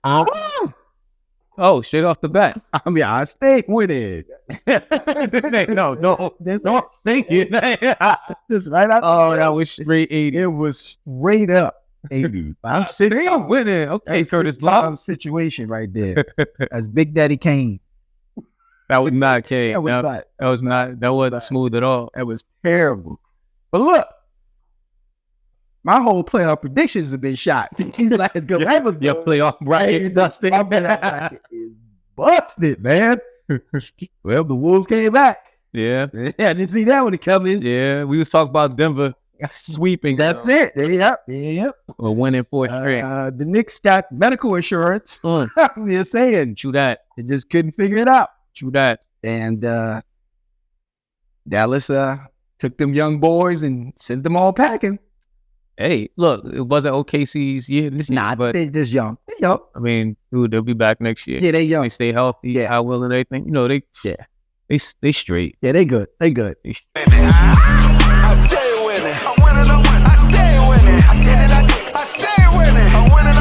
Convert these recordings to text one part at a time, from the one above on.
Oh, straight off the bat. I mean, I stayed with it. No, don't think it. Just right out. Oh, that was straight 80s. It was straight up 80s. I'm sitting I'm winning. Okay, Curtis Blow. Situation right there. That's Big Daddy Kane. That was not Kane. That Wasn't smooth at all. That was terrible. But look, my whole playoff predictions have been shot. He's like, it's good. Your playoff bracket, Dustin. My bracket is busted, man. Well, the Wolves came back. Yeah. I didn't see that when it come in. Yeah, we was talking about Denver sweeping. That's it. Yep. Or winning 4 straight. The Knicks got medical insurance. I'm just saying. True that. They just couldn't figure it out. True that. And Dallas took them young boys and sent them all packing. Hey, look, it wasn't OKC's year this year, but they just young. They young. I mean, dude, they'll be back next year. Yeah, they young. They stay healthy, how well and everything. You know, they straight. Yeah, they good. They good. I stay winning. I'm winning. I stay winning. I did it. I stay winning. I'm winning.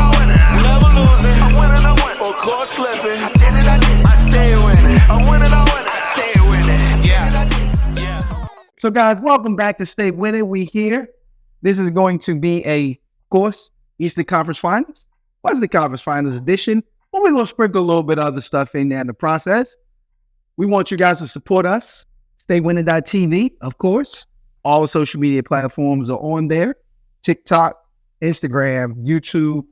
Never losing. I'm winning. Or caught slipping. I did it. I stay winning. I'm winning. I stay winning. Yeah. So, guys, welcome back to Stay Winning. We here. This is going to be of course, Eastern Conference Finals. Western Conference Finals edition. But we're going to sprinkle a little bit of other stuff in there in the process. We want you guys to support us. StayWinning.tv, of course. All the social media platforms are on there. TikTok, Instagram, YouTube,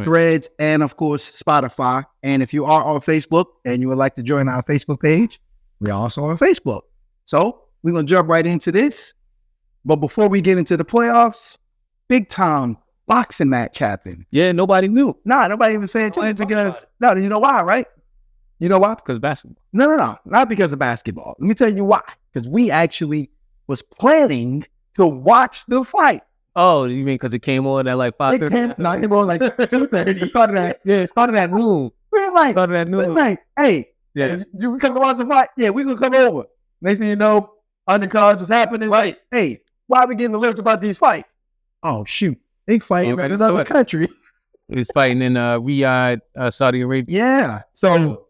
Threads, and, of course, Spotify. And if you are on Facebook and you would like to join our Facebook page, we're also on Facebook. So we're going to jump right into this. But before we get into the playoffs, big time boxing match happened. Yeah, nobody knew. Nah, nobody even paid attention because, no, you know why, right? You know why? Because of basketball. No, not because of basketball. Let me tell you why. Because we actually was planning to watch the fight. Oh, you mean because it came on at like 5:30? No, it came on like 2:30. It started at noon. We was like, hey, you come to watch the fight? Yeah, we gonna come over. Next thing you know, undercards was happening. Right. Hey, why are we getting alerts about these fights? Oh, shoot. They fighting in another country. He was fighting in Riyadh, Saudi Arabia. Yeah. So,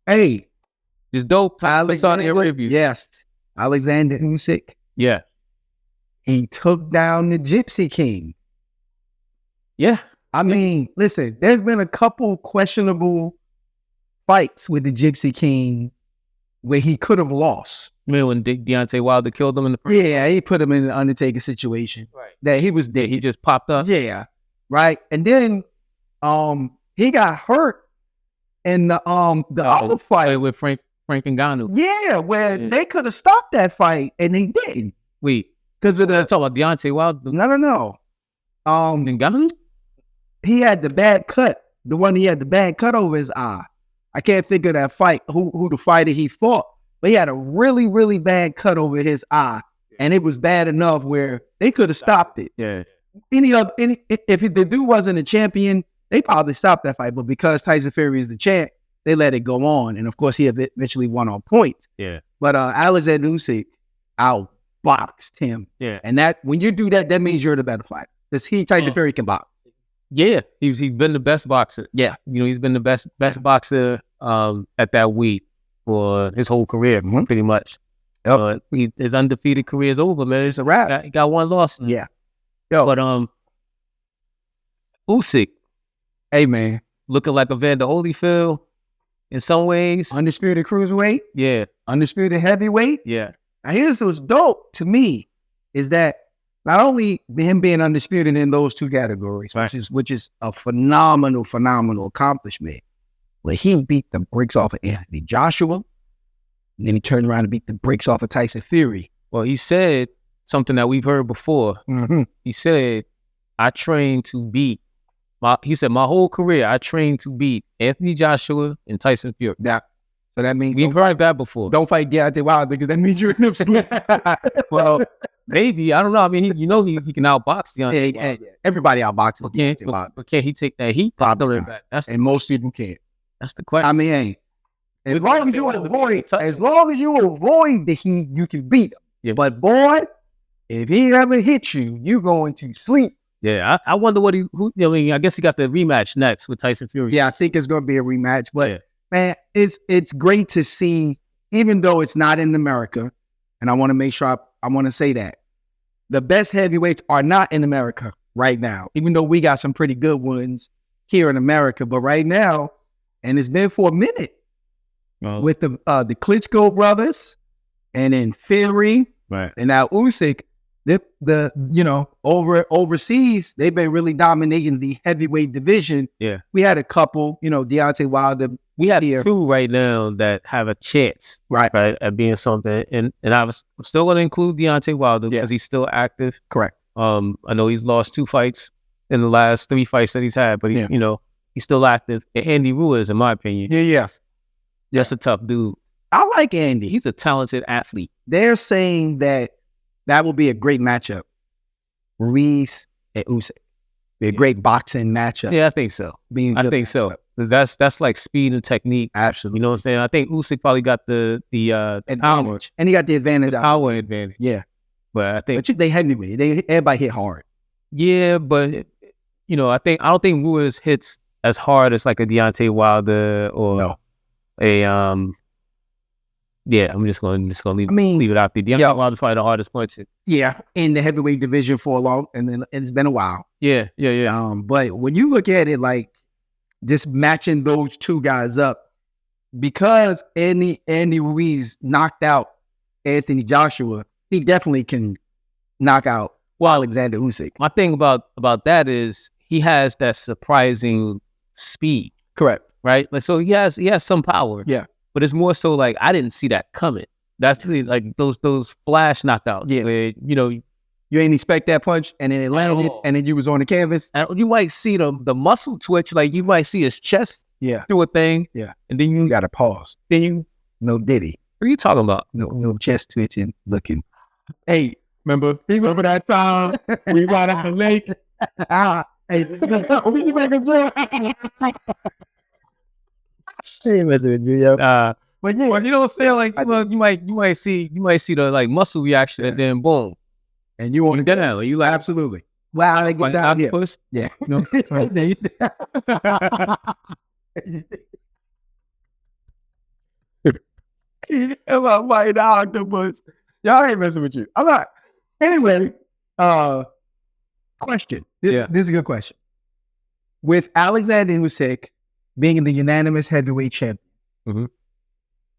hey. It's dope. Saudi Arabia. Yes. Alexander Usyk. Yeah. He took down the Gypsy King. Yeah. I mean, listen, there's been a couple questionable fights with the Gypsy King where he could have lost. I mean, when Deontay Wilder killed him in the first he put him in an Undertaker situation. Right. That he was dead. He just popped up. Yeah. Right. And then he got hurt in the other fight with Frank Ngannou. Yeah, where they could have stopped that fight and they didn't. Wait. Because of the talking about Deontay Wilder? No. Ngannou? He had the bad cut. The one he had the bad cut over his eye. I can't think of that fight, who the fighter he fought. But he had a really, really bad cut over his eye. And it was bad enough where they could have stopped it. Yeah. If the dude wasn't a champion, they probably stopped that fight. But because Tyson Fury is the champ, they let it go on. And of course, he eventually won on points. Yeah. But Alexander Usyk outboxed him. Yeah. And that when you do that, that means you're the better fighter. Because Tyson Fury can box. Yeah. He's been the best boxer. Yeah. You know, he's been the best boxer at that weight for his whole career, pretty much. Yep. His undefeated career is over, man. It's a wrap. He got one loss. Yeah. But Usyk, hey man, looking like Evander Holyfield in some ways. Undisputed cruiserweight. Yeah. Undisputed heavyweight. Yeah. Now here's what's dope to me is that not only him being undisputed in those two categories, right, which is a phenomenal accomplishment, but he beat the brakes off of Anthony Joshua, and then he turned around and beat the brakes off of Tyson Fury. Well, he said something that we've heard before. Mm-hmm. He said, I trained to beat, my whole career, I trained to beat Anthony Joshua and Tyson Fury. Yeah. So that means we've heard that before. Don't fight Deontay Wilder because that means you're in the Well, maybe. I don't know. I mean, he can outbox Deontay. Yeah. Everybody outboxes Deontay Wilder. But can't he take that heat? Probably not. And most people can't. That's the question. I mean, as long as you avoid the heat, you can beat him. Yeah. But boy, if he ever hits you, you're going to sleep Yeah, I wonder what I guess he got the rematch next with Tyson Fury. Yeah, I think it's going to be a rematch. But man, it's great to see, even though it's not in America, and I want to make sure I want to say that the best heavyweights are not in America right now, even though we got some pretty good ones here in America. But right now, and it's been for a minute with the Klitschko brothers and then Fury, right, and now Usyk. Overseas, they've been really dominating the heavyweight division. Yeah. We had a couple, Deontay Wilder. We have two right now that have a chance, right, at being something. And I'm still going to include Deontay Wilder because he's still active. Correct. I know he's lost 2 fights in the last 3 fights that he's had, but he's still active. And Andy Ruiz, in my opinion. Yes. That's a tough dude. I like Andy. He's a talented athlete. They're saying that will be a great matchup. Ruiz and Usyk. Be a great boxing matchup. Yeah, I think so. I think so. That's like speed and technique. Absolutely. You know what I'm saying? I think Usyk probably got the power. And he got the advantage. The power advantage. Yeah. But I think they heavyweight. Everybody hit hard. Yeah, but I don't think Ruiz hits as hard as like a Deontay Wilder or yeah, I'm just gonna leave it out there. Deontay Wilder's probably the hardest puncher. Yeah, in the heavyweight division for a long, and it's been a while. Yeah. But when you look at it, like just matching those two guys up, because Andy Ruiz knocked out Anthony Joshua, he definitely can knock out Alexander Usyk. My thing about that is he has that surprising speed. Correct. Right. Like so, he has some power. Yeah. But it's more so like I didn't see that coming. That's really like those flash knockouts. Yeah, where, you ain't expect that punch, and then it landed, and then you was on the canvas. And you might see the muscle twitch, like you might see his chest do a thing. Yeah, and then you got to pause. Then no diddy. What are you talking about? No chest twitching, looking. Hey, remember that time we got out the lake? But you know what I'm saying? Like you might see the like muscle reaction, and then boom, and you want to get down. You like absolutely. Wow, they get down. Yeah. About white octopus. Y'all ain't messing with you. I'm not. Anyway, question. This is a good question. With Alexander Usyk being the unanimous heavyweight champion,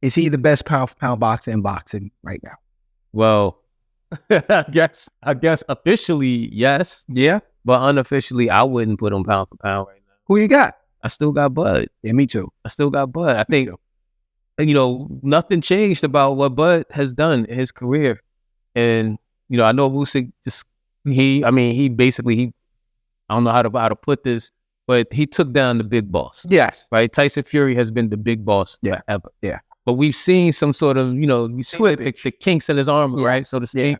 is he the best pound for pound boxer in boxing right now? Well, I guess officially yes. Yeah. But unofficially, I wouldn't put him pound for pound right now. Who you got? I still got Bud. Yeah, me too. I still got Bud. I think, nothing changed about what Bud has done in his career. And, I know Usyk he basically, I don't know how to put this, but he took down the big boss. Yes. Right? Tyson Fury has been the big boss forever. Yeah. But we've seen some sort of, we see the kinks in his armor, right? So to speak.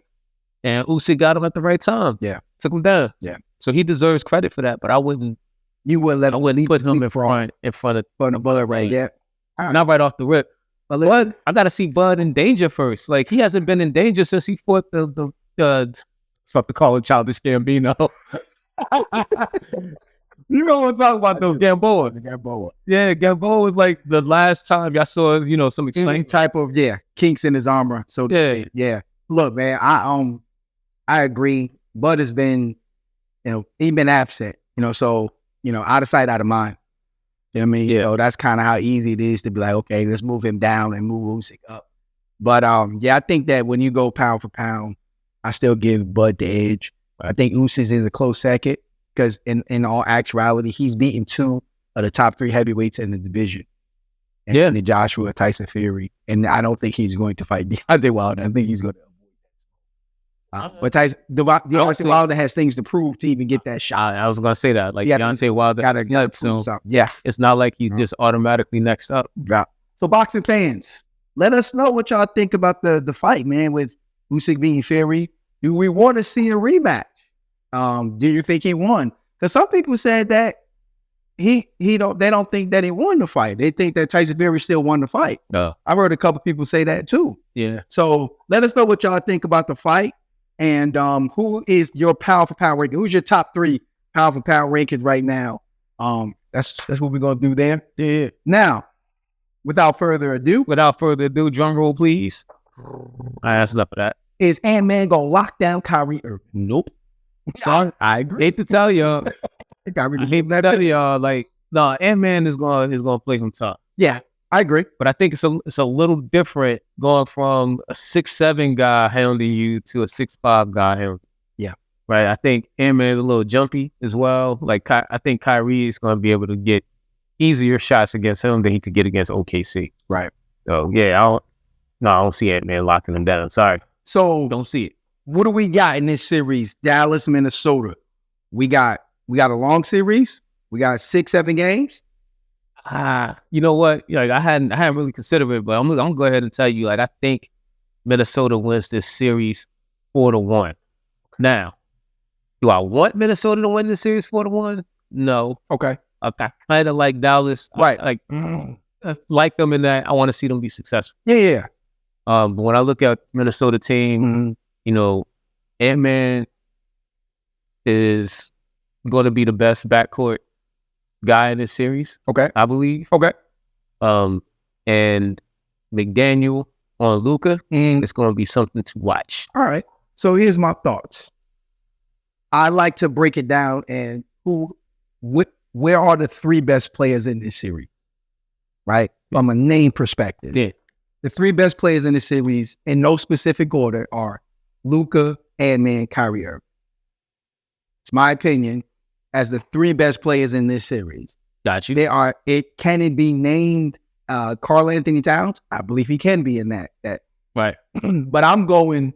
And Usyk got him at the right time. Yeah. Took him down. Yeah. So he deserves credit for that, but I wouldn't put him in front of Bud right there. Not right off the rip. But Bud, I gotta see Bud in danger first. Like he hasn't been in danger since he fought the fuck to call him Childish Gambino. You know what I'm talking about, those Gamboa. Gamboa. Yeah, Gamboa was like the last time y'all saw, some extreme type of kinks in his armor. So yeah. Look, man, I agree. Bud has been, he's been absent, so, out of sight, out of mind. You know what I mean? Yeah. So that's kind of how easy it is to be like, okay, let's move him down and move Usyk up. But I think that when you go pound for pound, I still give Bud the edge. I think Usyk is a close second because in all actuality, he's beaten 2 of the top 3 heavyweights in the division. Anthony Joshua, Tyson Fury, and I don't think he's going to fight Deontay Wilder. I think he's going to avoid that. But Deontay Wilder has things to prove to even get that shot. I was going to say that. Like Deontay Wilder got so yeah, it's not like he's just automatically next up. Yeah. So boxing fans, let us know what y'all think about the fight, man, with Usyk beating Fury. Do we want to see a rematch? Do you think he won? Because some people said that they don't think that he won the fight. They think that Tyson Fury still won the fight. No. I've heard a couple people say that too. Yeah. So let us know what y'all think about the fight. And who is your power for power ranking? Who's your top 3 power for power rankings right now? That's what we're gonna do there. Yeah. Now, without further ado, Drum roll, please. All right, that's enough of that. is Ant-Man gonna lock down Kyrie Irving? Nope. Sorry, I hate to tell y'all. Kyrie, I hate to tell y'all. Like, no, Ant-Man is gonna play some tough. yeah, I agree. But I think it's a little different going from a 6'7" guy handling you to a 6'5" guy handling you. Yeah. Right. I think Ant-Man is a little jumpy as well. Like, I think Kyrie is going to be able to get easier shots against him than he could get against OKC. Right. So yeah, I don't see Ant-Man locking him down. Sorry, So don't see it. what do we got in this series? Dallas, Minnesota. We got a long series. We got 6-7 games. You know what? Like, I hadn't really considered it, but I'm gonna go ahead and tell you. Like, I think Minnesota wins this series 4-1. Now, do I want Minnesota to win this series 4-1? No. Okay. I kind of like Dallas. Right. I like them in that I want to see them be successful. Yeah. But when I look at Minnesota team, you know, Ant-Man is going to be the best backcourt guy in this series. Okay. I believe. Okay. And McDaniel on Luka, it's going to be something to watch. All right. So here's my thoughts. I like to break it down and where are the 3 best players in this series? Right? From a name perspective. Yeah. The 3 best players in this series, in no specific order, are Luka, Ant-Man, Kyrie Irving. It's my opinion as the 3 best players in this series. Got you. Can it be named Karl Anthony Towns? I believe he can be in that. Right. But I'm going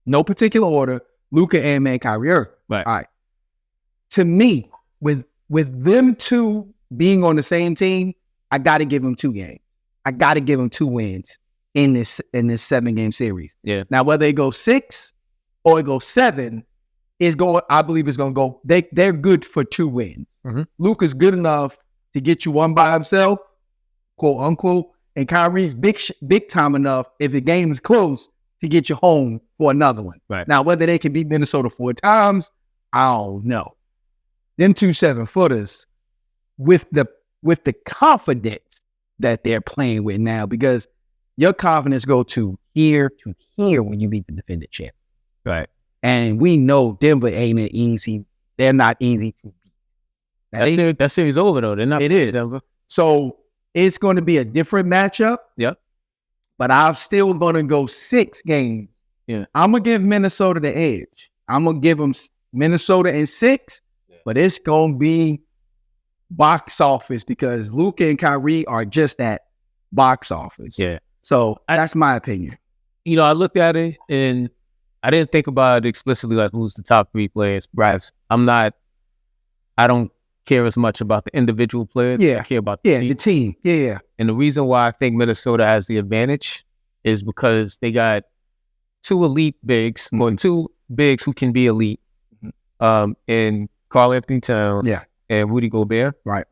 no particular order, Luka, Ant-Man, Kyrie Irving. Right. All right. To me, with them 2 being on the same team, I got to give them 2 games. I got to give them 2 wins in this 7-game series. Yeah. Now, whether it goes 6 or it goes 7, I believe it's going to go. They're good for 2 wins. Mm-hmm. Luka's good enough to get you one by himself, quote unquote, and Kyrie's big time enough if the game is close to get you home for another one. Right. Now, whether they can beat Minnesota 4 times, I don't know. Them 2 7-footers with the confidence that they're playing with now, because your confidence go to here when you beat the defending champ. Right. And we know Denver ain't an easy. They're not easy to beat. That series over though. They're not. It is. Denver. So it's going to be a different matchup. Yep. But I'm still going to go 6 games. Yeah. I'm going to give Minnesota the edge. I'm going to give them Minnesota in 6, but it's going to be box office because Luka and Kyrie are just that box office. Yeah. So that's my opinion. You know, I looked at it and I didn't think about it explicitly like who's the top 3 players. Right. I don't care as much about the individual players. Yeah. I care about the team. Yeah. And the reason why I think Minnesota has the advantage is because they got 2 elite bigs, or 2 bigs who can be elite, and Karl Anthony Towns and Rudy Gobert. Right.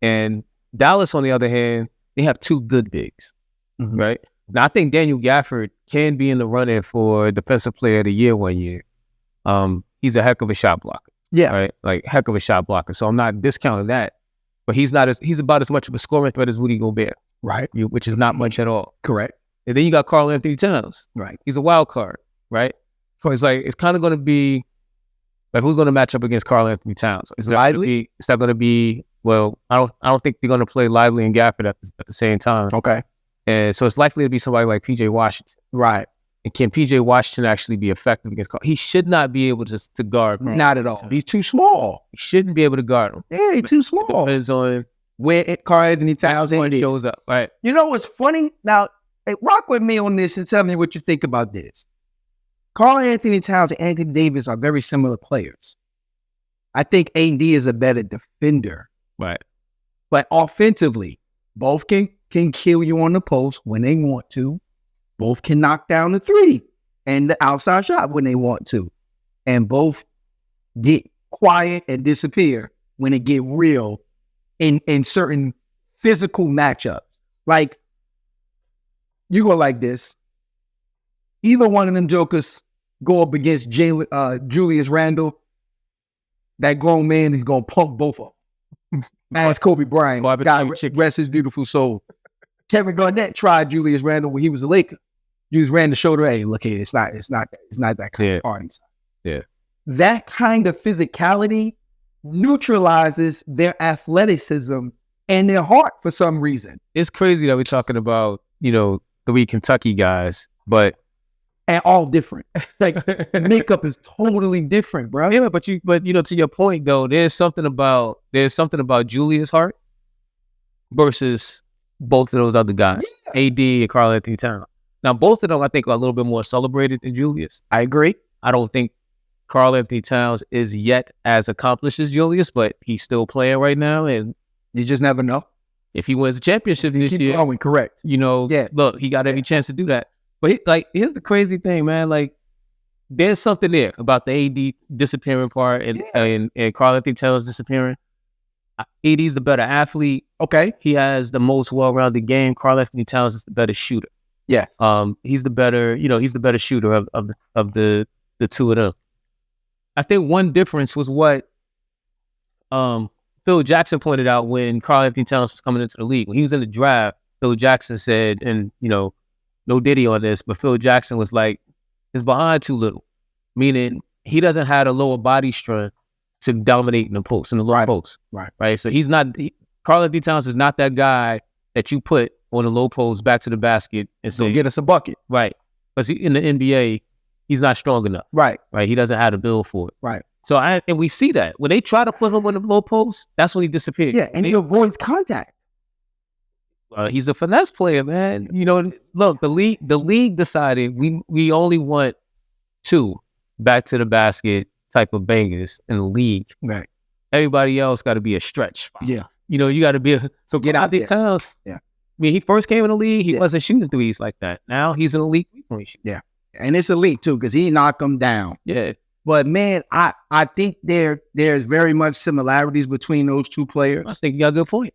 And Dallas, on the other hand, they have 2 good bigs, right? Now, I think Daniel Gafford can be in the running for Defensive Player of the Year one year. He's a heck of a shot blocker. Yeah. Right? Like, heck of a shot blocker. So I'm not discounting that. But he's about as much of a scoring threat as Rudy Gobert. Right. Which is not much at all. Correct. And then you got Karl Anthony Towns. Right. He's a wild card, right? So it's kind of going to be like, who's going to match up against Karl Anthony Towns? Is that going to be? Well, I don't think they're going to play Lively and Gafford at the same time. Okay. And so it's likely to be somebody like PJ Washington. Right. And can PJ Washington actually be effective against Karl? He should not be able to guard Karl. Not at all. He's too small. He shouldn't be able to guard him. Yeah, he's too small. It depends on where Karl Anthony Towns shows up. Right. You know what's funny? Now, rock with me on this and tell me what you think about this. Karl Anthony Towns and Anthony Davis are very similar players. I think AD is a better defender. Right. But offensively, both can kill you on the post when they want to. Both can knock down the 3 and the outside shot when they want to. And both get quiet and disappear when it get real in certain physical matchups. Like, you go like this. Either one of them jokers go up against Julius Randle, that grown man is gonna punk both of them. As Kobe Bryant, God rest his beautiful soul. Kevin Garnett tried Julius Randle when he was a Laker. Julius Randle showed her, hey, look here, it's not that kind of party. Yeah. That kind of physicality neutralizes their athleticism and their heart for some reason. It's crazy that we're talking about, 3 Kentucky guys, but and all different. Like makeup is totally different, bro. Yeah, but to your point though, there's something about Julius Hart versus both of those other guys, AD and Karl Anthony Towns. Now, both of them, I think, are a little bit more celebrated than Julius. I agree. I don't think Karl Anthony Towns is yet as accomplished as Julius, but he's still playing right now, and you just never know. If he wins a championship this year, going, correct. Look, he got every chance to do that. But here's the crazy thing, man. Like, there's something there about the AD disappearing part and Karl Anthony Towns disappearing. AD's the better athlete. Okay. He has the most well-rounded game. Karl Anthony Towns is the better shooter. Yeah. He's the better shooter of the two of them. I think one difference was what Phil Jackson pointed out when Karl Anthony Towns was coming into the league. When he was in the draft, Phil Jackson said, and no diddy on this, but Phil Jackson was like, his behind too little, meaning he doesn't have the lower body strength to dominate in the post, in the low post. Right. So Karl Anthony Towns is not that guy that you put on the low post back to the basket and say, get us a bucket. Right. But in the NBA, he's not strong enough. Right. He doesn't have the build for it. Right. So and we see that when they try to put him on the low post, that's when he disappears. Yeah, and he avoids contact. He's a finesse player, man. Look, the league decided we only want 2 back to the basket type of bangers in the league. Right. Everybody else got to be a stretch. Yeah. You got to be so get out there. Towns. Yeah. I mean, he first came in the league, he wasn't shooting threes like that. Now he's an elite three-point shooter. Yeah. And it's elite too, because he knocked them down. Yeah. But man, I think there's very much similarities between those 2 players. I think you got a good point.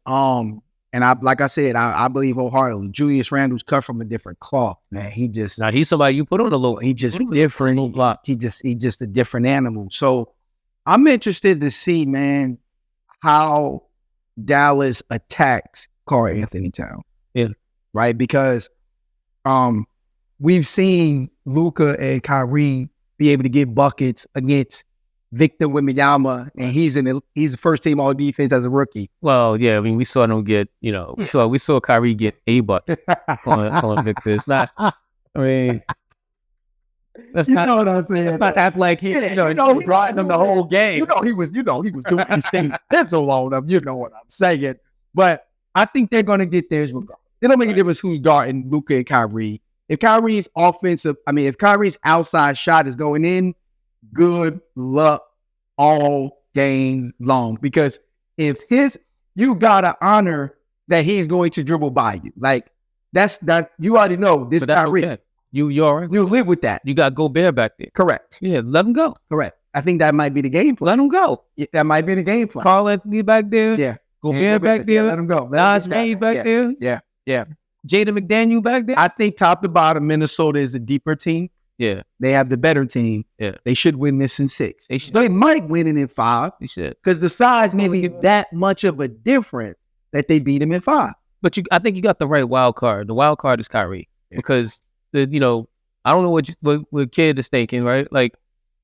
And I believe wholeheartedly, Julius Randle's cut from a different cloth, man. He's somebody you put on the low. He just different. He just a different animal. So I'm interested to see, man, how Dallas attacks Karl Anthony Towns. Yeah. Right? Because we've seen Luka and Kyrie be able to get buckets against Victor Wembanyama, and he's the first team all defense as a rookie. Well, yeah, I mean, we saw them get, we saw Kyrie get a bucket on Victor. It's not, I mean, you know what I'm saying? Let's not act like he's riding them the whole game. He was doing his thing. That's so long enough. You know what I'm saying? But I think they're going to get theirs regardless. It don't make a difference who's guarding Luka and Kyrie. If Kyrie's outside shot is going in, good luck all game long. Because you gotta honor that he's going to dribble by you. Like that you already know this Kyrie. Okay. You all right? You live with that. You got Gobert back there. Correct. Yeah, let him go. Correct. I think that might be the game plan. Let him go. Yeah, that might be the game plan. Karl Anthony back there. Yeah. Gobert back there. Let him go. Nas Reed back there. Yeah. Yeah. Jaden McDaniel back there. I think top to bottom, Minnesota is a deeper team. Yeah. They have the better team. Yeah. They should win this in 6. They might win it in 5. They should. Because the size may be that much of a difference that they beat him in 5. But I think you got the right wild card. The wild card is Kyrie. Yeah. Because I don't know what kid is thinking, right? Like,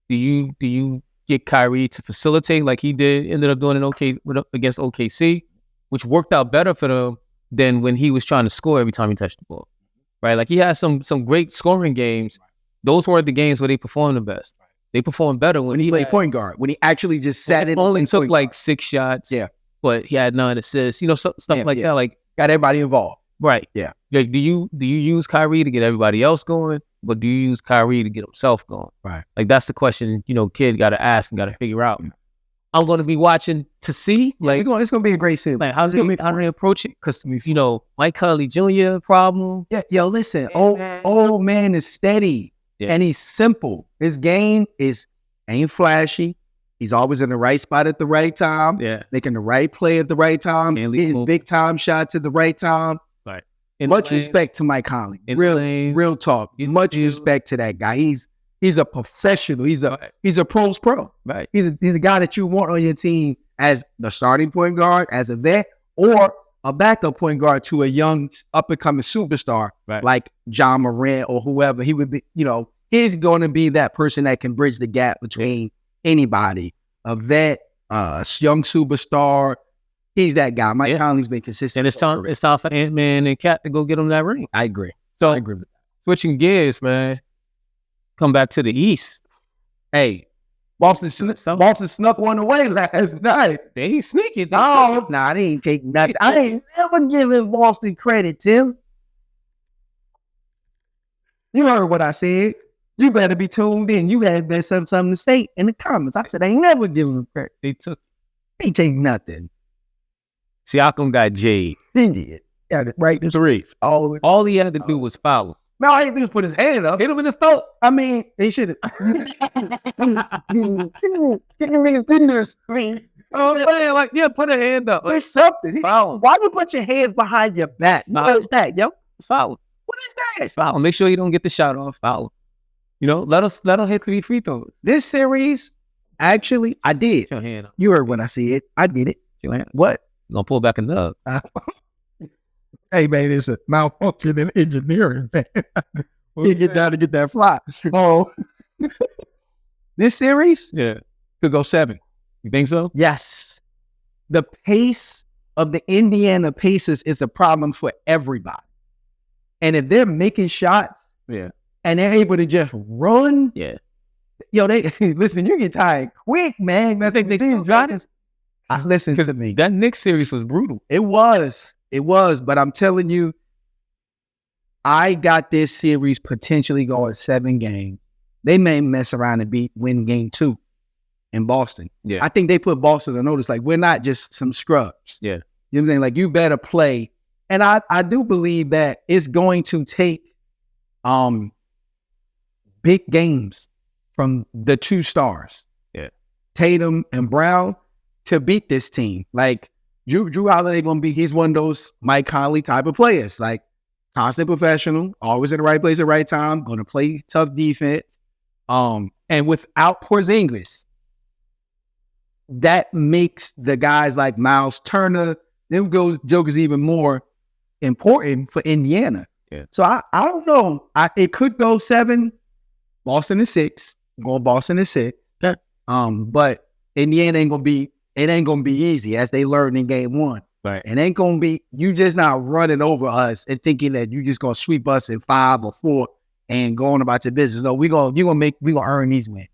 do you get Kyrie to facilitate like he ended up doing against OKC, which worked out better for them than when he was trying to score every time he touched the ball, right? Like, he had some great scoring games. Those weren't the games where they performed the best. They performed better when he played point guard, when he actually just sat in. Only took like 6 shots. Yeah. But he had 9 assists, stuff like that. Like, got everybody involved. Right. Yeah. Like, do you use Kyrie to get everybody else going, but do you use Kyrie to get himself going? Right. Like, that's the question, kid got to ask and got to figure out. I'm going to be watching to see. Like, it's going to be a great series. Like, how they approach it? Because, Mike Conley Jr. problem. Yeah. Yo, listen, old man is steady. Yeah. And he's simple. His game ain't flashy. He's always in the right spot at the right time. Yeah. Making the right play at the right time. Getting big time shots at the right time. Right. Much respect to Mike Conley. Real talk. Much respect to that guy. He's a professional. He's a pro's pro. Right. He's a guy that you want on your team as the starting point guard, as a vet, or a backup point guard to a young up-and-coming superstar like John Morant or whoever. He would be, he's going to be that person that can bridge the gap between anybody, a vet, a young superstar. He's that guy. Mike Conley's been consistent. And it's time for Ant-Man and Cat to go get him that ring. I agree. So I agree with that. Switching gears, man. Come back to the East. Hey, Boston snuck one away last night. They ain't sneaking. They ain't taking nothing. I ain't never giving Boston credit, Tim. You heard what I said. You better be tuned in. You had been something to say in the comments. I said I ain't never giving them credit. They ain't taking nothing. Siakam got Jade. He did. Yeah, right. There's a reef. All he had to do was foul him. Man, all he had to do was put his hand up. Hit him in the throat. I mean, he should have. Getting me fingers. I'm saying, like, put a hand up. There's something. Foul him. Why you put your hands behind your back? What is that, yo? It's foul him. What is that? It's foul him. Make sure you don't get the shot off. Foul him. Let him hit 3 free throws. This series, actually, I did. Put your hand up. You heard when I said I did it. Your hand. What? You're gonna pull back a nub. Hey, man, it's a malfunction in engineering, man. You get down to get that fly. Oh, this series could go 7. You think so? Yes. The pace of the Indiana Pacers is a problem for everybody. And if they're making shots and they're able to just run, they listen, you get tired quick, man. I think they still got it. Listen to me. That Knicks series was brutal. It was, but I'm telling you, I got this series potentially going 7 games. They may mess around and win game 2 in Boston. Yeah. I think they put Boston on notice. Like, we're not just some scrubs. Yeah. You know what I'm saying? Like, you better play. And I do believe that it's going to take big games from the 2 stars. Yeah. Tatum and Brown to beat this team. Like, Drew Holiday he's one of those Mike Conley type of players. Like, constant professional, always in the right place at the right time, going to play tough defense. And without Porzingis, that makes the guys like Miles Turner, them jokers even more important for Indiana. Yeah. So I don't know. It could go 7. Boston is 6. I'm going Boston is 6. Okay. But Indiana ain't gonna be easy, as they learned in game 1. Right. It ain't gonna be, you just not running over us and thinking that you just gonna sweep us in 5 or 4 and going about your business. No, we gonna earn these wins.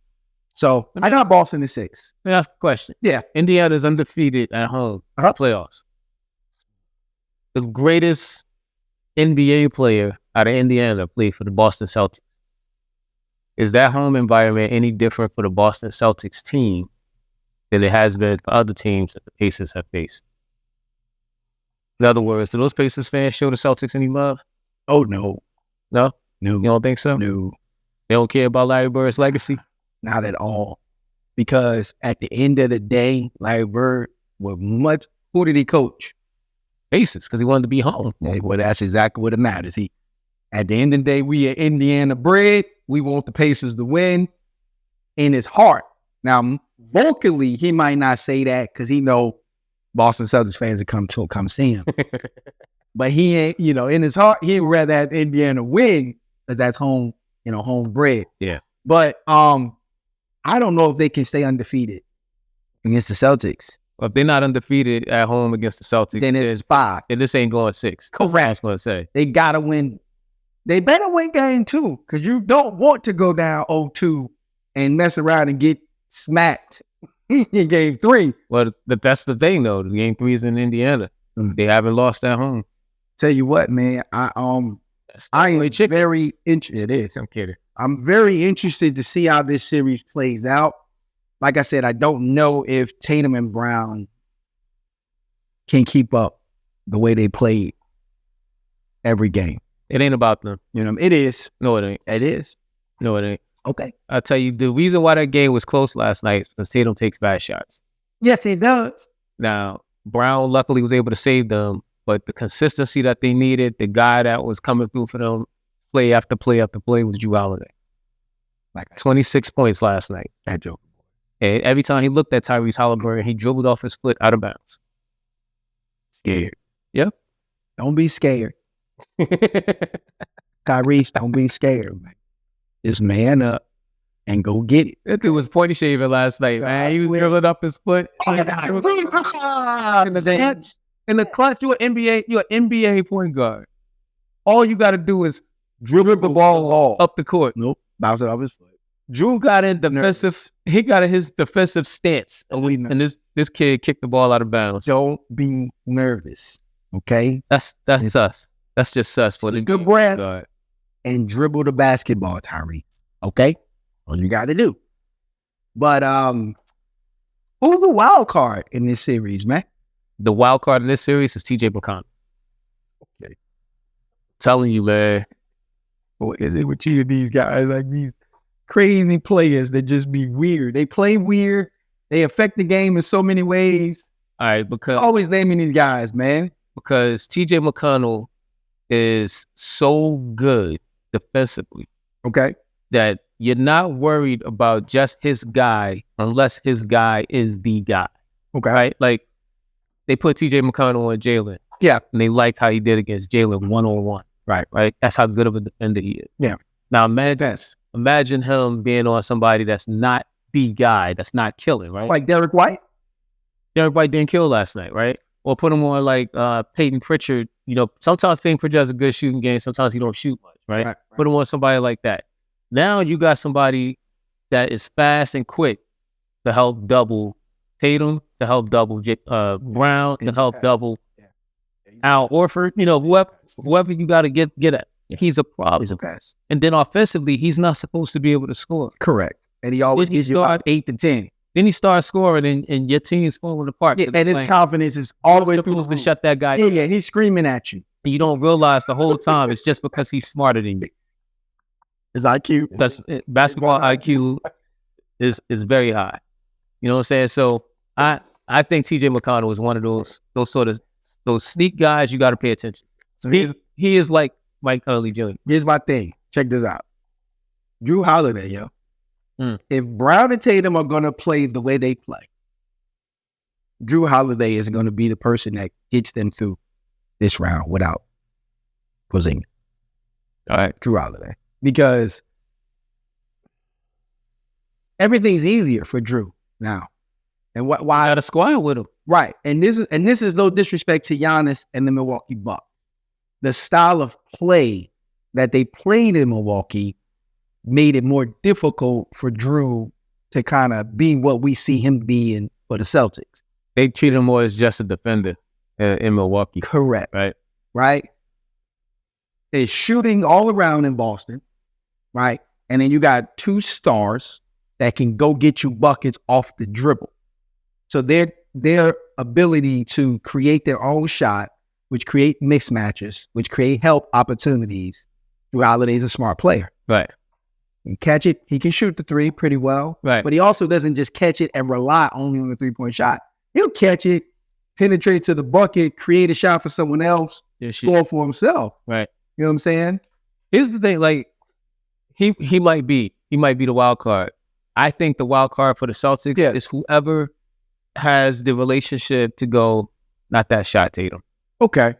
So I got Boston in 6. Let me ask a question. Yeah. Indiana's undefeated at home. Playoffs. The greatest NBA player out of Indiana played for the Boston Celtics. Is that home environment any different for the Boston Celtics team than it has been for other teams that the Pacers have faced? In other words, do those Pacers fans show the Celtics any love? Oh, no. No? No. You don't think so? No. They don't care about Larry Bird's legacy? Not at all. Because at the end of the day, Larry Bird was who did he coach? Pacers, because he wanted to be home. Well, that's exactly what it matters. At the end of the day, we are Indiana bred. We want the Pacers to win in his heart. Now, vocally, he might not say that because he know Boston Celtics fans will come see him. But he ain't, in his heart, he'd rather have Indiana win because that's home bred. Yeah. But I don't know if they can stay undefeated against the Celtics. Well, if they're not undefeated at home against the Celtics, then it's 5. Then this ain't going 6. Correct. That's what I was going to say. They got to win. They better win game 2 because you don't want to go down 0-2 and mess around and get smacked in game 3. Well, that's the thing, though. Game 3 is in Indiana. They haven't lost at home. Tell you what, man, I am very interested. It is. I'm kidding. I'm very interested to see how this series plays out. Like I said, I don't know if Tatum and Brown can keep up the way they played every game. It ain't about them. It is. No, it ain't. It is. No, it ain't. Okay. I'll tell you, the reason why that game was close last night is because Tatum takes bad shots. Yes, he does. Now, Brown luckily was able to save them, but the consistency that they needed, the guy that was coming through for them play after play after play was Drew Holiday. Like 26 points last night. that joke. And every time he looked at Tyrese Halliburton, he dribbled off his foot out of bounds. Scared. Yep. Don't be scared. Tyrese, don't be scared, man. Just man up and go get it. That dude was pointy shaving last night, man. He was dribbling up his foot. In the clutch, you're an NBA point guard. All you got to do is dribble the ball up the court. Nope. Bounce it off his foot. Drew got in defensive. He got in his defensive stance, and this kid kicked the ball out of bounds. Don't be nervous, okay? That's us. That's just us for the good breath and dribble the basketball, Tyrese. Okay, all you got to do. But who's the wild card in this series, man? The wild card in this series is T.J. McConnell. Okay, telling you, man. What is it with you and these guys? Like these crazy players that just be weird. They play weird. They affect the game in so many ways. All right, because always naming these guys, man. Because T.J. McConnell is so good defensively, okay, that you're not worried about just his guy unless his guy is the guy. Okay, right? Like they put T.J. McConnell on Jalen. Yeah, and they liked how he did against Jalen 1-on-1. Right. That's how good of a defender he is. Yeah. Now imagine him being on somebody that's not the guy, that's not killing, right? Like Derek White. Derek White didn't kill last night, right? Or put him on like Peyton Pritchard. You know, sometimes Peyton Pritchard has a good shooting game. Sometimes he don't shoot much, right? Put him on somebody like that. Now you got somebody that is fast and quick to help double Tatum, to help double Brown, to help double Al Horford. You know, whoever you got to get at. He's a problem. He's a pass. And then offensively, he's not supposed to be able to score. Correct. And he always gives you about 8 to 10. Then he starts scoring and your team's falling apart. Yeah, and his confidence is all the way through to shut that guy. Yeah, he's screaming at you. And you don't realize the whole time it's just because he's smarter than you. His IQ. That's basketball IQ is very high. You know what I'm saying? So I think T.J. McConnell is one of those sneak guys you got to pay attention. So he is like Mike Conley Jr. Here's my thing. Check this out. Drew Holiday, yo. If Brown and Tatum are going to play the way they play, Drew Holiday is going to be the person that gets them through this round without Porzingis. All right. Drew Holiday. Because everything's easier for Drew now. And why? Got a squad with him. Right. And this is no disrespect to Giannis and the Milwaukee Bucks. The style of play that they played in Milwaukee made it more difficult for Drew to kind of be what we see him being for the Celtics. They treat him more as just a defender in Milwaukee. Correct. Right. They're shooting all around in Boston, right? And then you got 2 stars that can go get you buckets off the dribble. So their ability to create their own shot, which create mismatches, which create help opportunities. Drew Holiday's a smart player. Right. He catch it. He can shoot the 3 pretty well. Right. But he also doesn't just catch it and rely only on the 3-point shot. He'll catch it, penetrate to the bucket, create a shot for someone else, score for himself. Right. You know what I'm saying? Here's the thing, like he might be the wild card. I think the wild card for the Celtics is whoever has the relationship to go, not that shot, Tatum. Okay.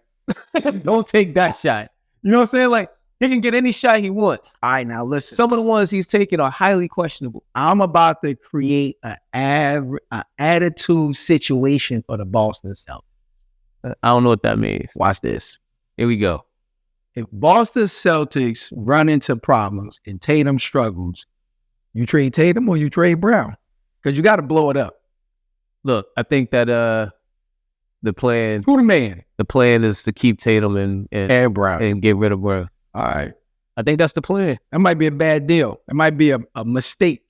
Don't take that shot. You know what I'm saying? Like, he can get any shot he wants. All right, now listen. Some of the ones he's taking are highly questionable. I'm about to create an attitude situation for the Boston Celtics. I don't know what that means. Watch this. Here we go. If Boston Celtics run into problems and Tatum struggles, you trade Tatum or you trade Brown? Because you got to blow it up. Look, I think that the plan... Who the man? The plan is to keep Tatum and Brown and get rid of Brown. All right. I think that's the plan. That might be a bad deal. It might be a mistake.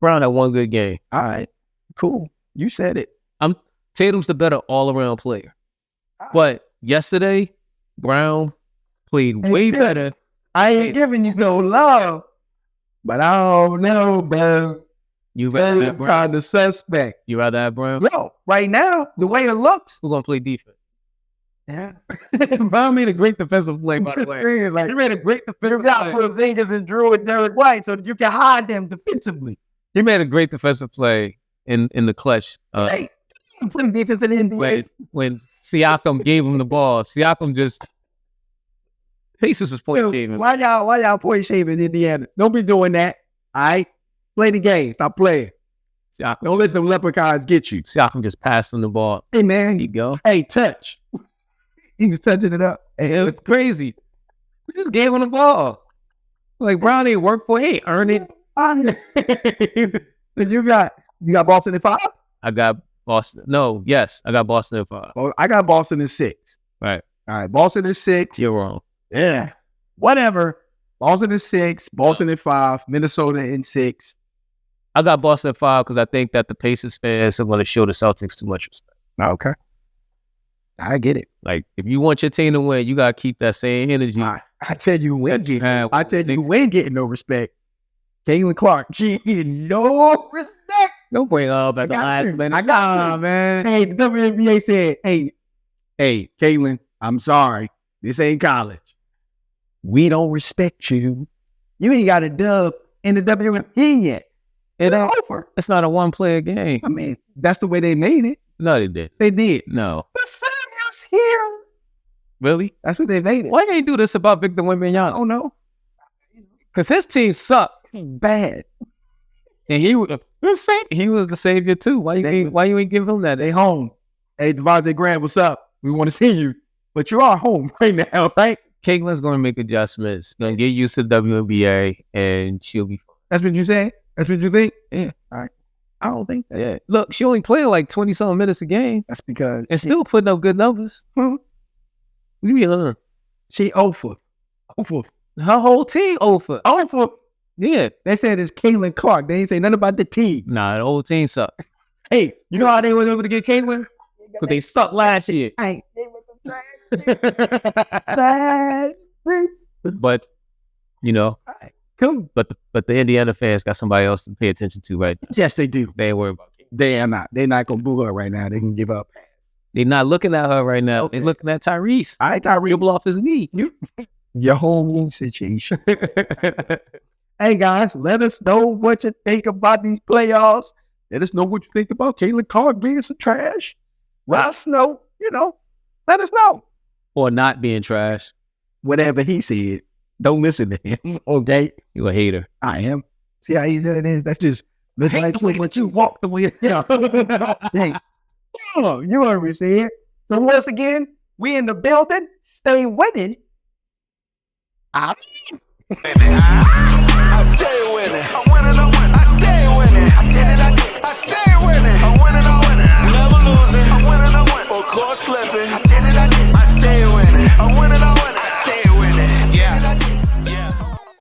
Brown had one good game. All right. Cool. You said it. Tatum's the better all-around player. But yesterday, Brown played way better. I ain't giving you no love. But I don't know, bro. You rather have Brown? Kind of suspect. You rather have Brown? No. Right now, the way it looks. Who's going to play defense? Yeah. Brown made a great defensive play, by the way. Like, He made a great you defensive got play. Porzingis and Drew and Derek White so that you can hide them defensively. He made a great defensive play in the clutch. Hey, you play defense in the NBA. When Siakam gave him the ball, Siakam just Pacers was point shaving. Why y'all point shaving Indiana? Don't be doing that. All right? Play the game. Stop playing. Siakam, Don't let them leprechauns get you. Siakam just passed him the ball. Hey, man. There you go. Hey, touch. He was touching it up. Hey, it was crazy. We just gave him the ball. Like Brown ain't work for it. He ain't earned it. So you got Boston in 5? I got Boston. No, yes, I got Boston in 5. Well, I got Boston in 6. Right. All right, Boston in 6. You're wrong. Yeah. Whatever. Boston in 6, Boston in 5, Minnesota in 6. I got Boston in 5 because I think that the Pacers fans are going to show the Celtics too much respect. Okay. I get it. Like, if you want your team to win, you got to keep that same energy. I tell you when you have I tell you when getting no respect. Caitlin Clark, she getting no respect. Don't bring up at the last minute. I got man. Hey, the WNBA said, hey, Caitlin, I'm sorry. This ain't college. We don't respect you. You ain't got a dub in the WNBA yet. It's over. It's not a one-player game. I mean, that's the way they made it. No, they did. They did. No. The Samuels here. Really? That's what they made it. Why they do this about Victor I Wembanyama? don't know. Because his team sucked. Bad. And he was the savior too. Why you ain't give him that? They home. Hey, Devontae Grant, what's up? We want to see you. But you are home right now, right? Caitlin's going to make adjustments. Going to get used to the WNBA, and she'll be fine. That's what you say? That's what you think? Yeah. All right. I don't think that. Yeah. Look, she only played like 20-something minutes a game. That's because And still putting up good numbers. Hmm. You mean her? She over. Her whole team over. Yeah. They said it's Caitlin Clark. They ain't say nothing about the team. Nah, the whole team sucked. Hey, You know how they were able to get Caitlin? Because they sucked last year. Hey, they were some trash. But, you know, Cool. but the Indiana fans got somebody else to pay attention to right now. Yes, they do. They ain't worried about Caitlin. They are not. They're not gonna boo her right now. They can give up. They're not looking at her right now. Okay. They're looking at Tyrese. All right, Tyreek. Dribble off his knee. Your whole situation. Hey guys, let us know what you think about these playoffs. Let us know what you think about Caitlin Clark being some trash. Let us know, let us know. Or not being trash. Whatever he said, don't listen to him. Okay? You a hater. I am. See how easy it is? That's just midlife so what you walk the way. Yeah. Hey, you heard me say it. So once again, we in the building. Stay winning. I stay winning. I'm winning, I stay winning. I did it, I stay winning. I'm winning, Never losing. I'm winning, or caught slipping. I did it.